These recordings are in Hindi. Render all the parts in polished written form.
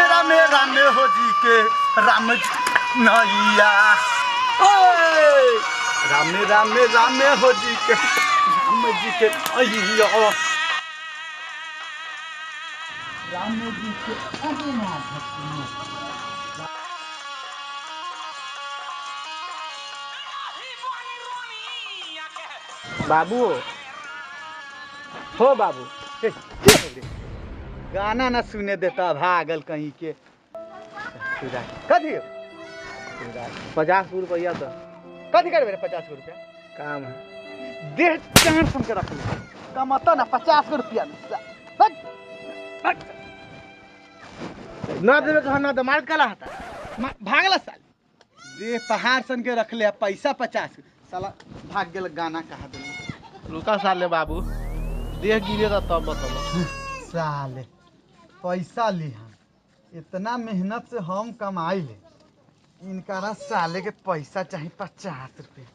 राम राम हो जी के राम नैया राम राम राम हो जी के राम जी के नैया राम जी के बाबू हो बाबू गाना न सुने देता भागल कहीं के कथी 50 रुपया तो कथी करबे 50 रुपया काम है। देह चार सुन के रख ले कमता ना 50 रुपया ना देवे तो ना तो मार कला हता भागला साल देह पहाड़ सन के रख ले पैसा 50 साला भाग गेल गाना कहा दे रुका साले बाबू देह गिरेगा तब बताओ साले पैसा ली हम इतना मेहनत से हम कमाई ले इनका साले के पैसा चाहिए 50 रुपये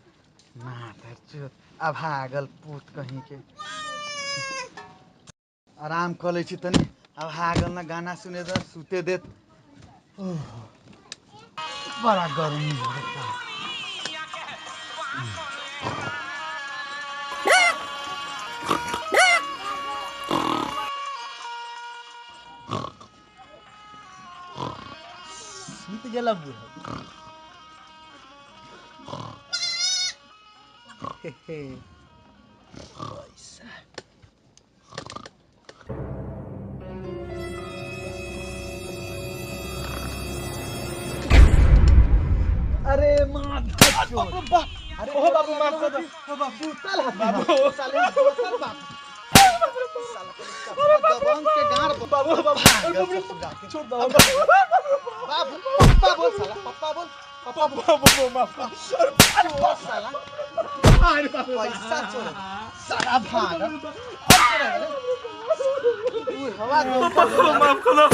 माता चोत अभागल पूत कहीं के आराम कर ले छी तनी अभागल ना गाना सुने दे सुते दे बड़ा गर्मी हो रहा गेला पैसा अरे माता चोत अरे ओ बाबू माफ कर दो ओ बाबू चल बाबू साले दोसर बाप दबंग के गाड़ बाबू छोड़ दो बाबू पप्पा बोल साला पप्पा बोल बाबू माफ कर साला अरे बाबू पैसा चोर साला भाग तू हवा माफ कर दो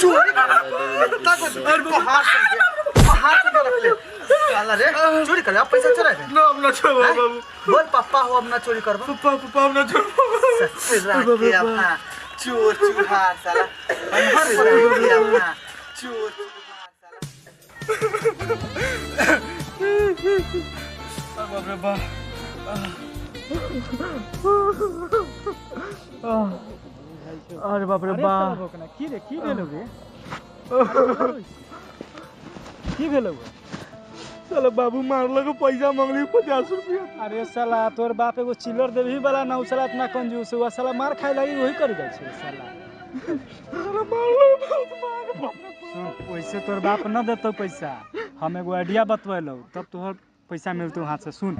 चोरी तक और हाथ से रख ले साला रे चोरी कर पैसा चोरा है ना हम ना छोड़ो बाबू बोल पप्पा हो अब ना चोरी करबो पप्पा अब ना छोड़ो सच्चे अपना चोर चूहा साला हमार रे अपना चोर चूहा साला बाप रे बा अरे बाप रे बा की रे की भेलो रे की भेलो साला बाबू मारलो को पैसा मांगली 50 रुपया अरे साला तोर बाप एगो चिल्लर देवी वाला ना साला इतना कंजूस हुआ साला मार खाए लगी वही कर जाय छै साला अरे मारलो वैसे तोर बाप न देतो पैसा हम एगो आइडिया बतवेलो तब तोहर पैसा मिलतो हाथ से सुन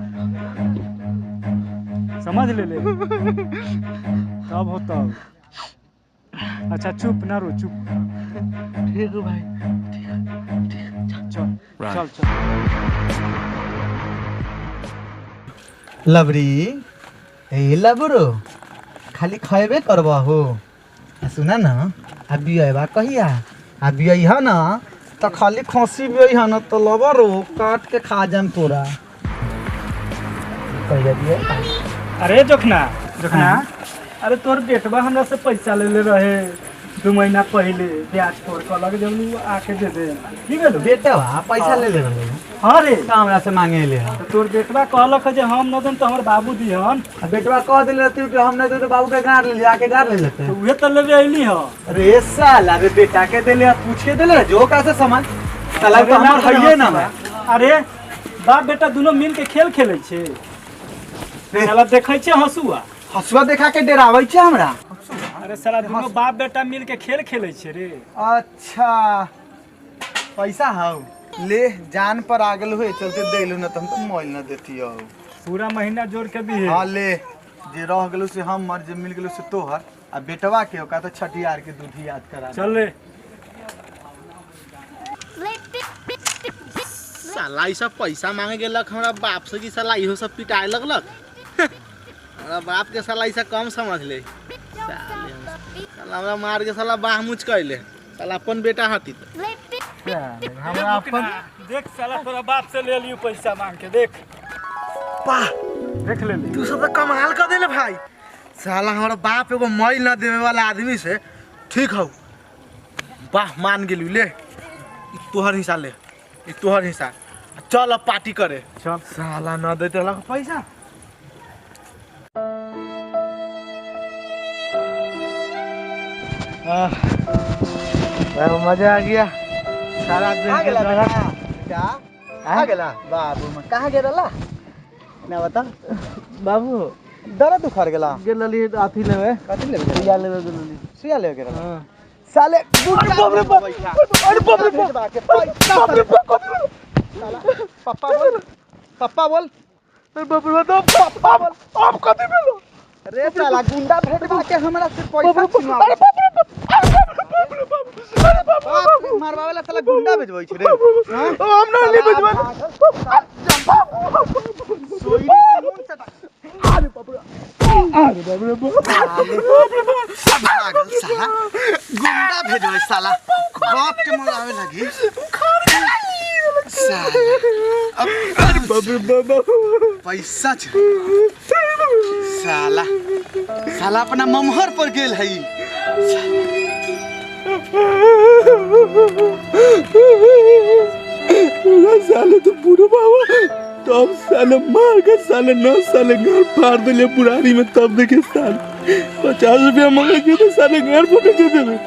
समझ ले तब होतो अच्छा चुप ना रो चुप ठीक है भाई चल चल चल लबरी ए लबरो खाली खैबे करबा हो सुना ना अभी आइबा कहिया अभी आइहा ना तो खाली खसी भी आइहा ना तो लबरो काट के खा जाम तोरा कहिया दिए अरे जोखना अरे तोर बेटवा हमरा से पैसा ले रहे 2 महीना पहले ब्याज छोड़ के लग जब आके दे दे की भेलो बेटा पैसा ले रहे हां रे हमरा से मांगे ले तो तोर बेटवा कहलक जे हम न देन तो हमर बाबू दिहन बेटवा कह दिले रहती कि हम नहीं दे तो बाबू के गाड़ ले आके गाड़ ले लेते तो उहे त लेवे आइली ह अरे साला रे बेटा के देले पूछ के देले जो कैसे सामान साला तो हमर हइए ना अरे बाप बेटा दोनों मिल के खेल खेलै छे साला देखै छे हसुआ देखा के डराबै छे हमरा अरे साला दोनों बाप बेटा मिल के खेल खेलै छे रे अच्छा पैसा हाउ ले जान पर आ गेल होए चलते देलु न त हम तो मोल न देतियो पूरा महीना जोड़ के भी हां ले जे रह गेलु से हम मर जे मिल गेलु से तोहर आ बेटवा के ओका तो छठियार के दूधी याद करा चल रे साला ई सब पैसा मांगे गेलक हमरा बाप से की साला इहो सब पिटाए लगलक हमरा बाप के साला ई सब कम समझ ले साला हमरा मार के साला बाह मुच कइले साला अपन बेटा हाथी हमरा अपन देख साला तोरा बाप से ले लियो पैसा मांग के देख पा देख ले तू सब तो कमाल कर देले भाई साला हमारा बाप एगो मैल न देवे वाला आदमी से ठीक हो वाह मान गेलू ले ई तोहर हिस्सा ले ई तोहर हिस्सा चल अब पार्टी करे चल साला न दे तेला पैसा मजा आ गया सारा दिन आ गेला बेटा। क्या आ गेला बाबू में कहाँ गेला ना बता बाबू दर्द उखड़ गेला गेलली अथी लेवे कथी लेबे सुइया लेवे गेलली सुइया लेबे गेला हां साले अरे बाप रे बाप अरे बाप रे बाप बाप रे साला पापा बोल अरे बाप रे बाप पापा बोल आप कथी भेलो अरे साला गुंडा भेटवा के हमरा से पैसा छीनवा अरे बाप रे बाप अरे बाप बाप मारवा वाला साला गुंडा भेजबै छै रे हां हम ना ले भेजवा सोई नून से अरे बाप रे बाप पागल साला गुंडा भेजबै साला बाप के मरावे लगी साला अरे बाप रे बाप पैसा छ साला साला अपना ममहर पर गेल है साले तो पूरा बाबा तब साले मार के साले 9 साले घर फाड़ दिले पुरानी में तब देखे साले 50 रुपया मांगे के तो साले घर फोटो दे देवे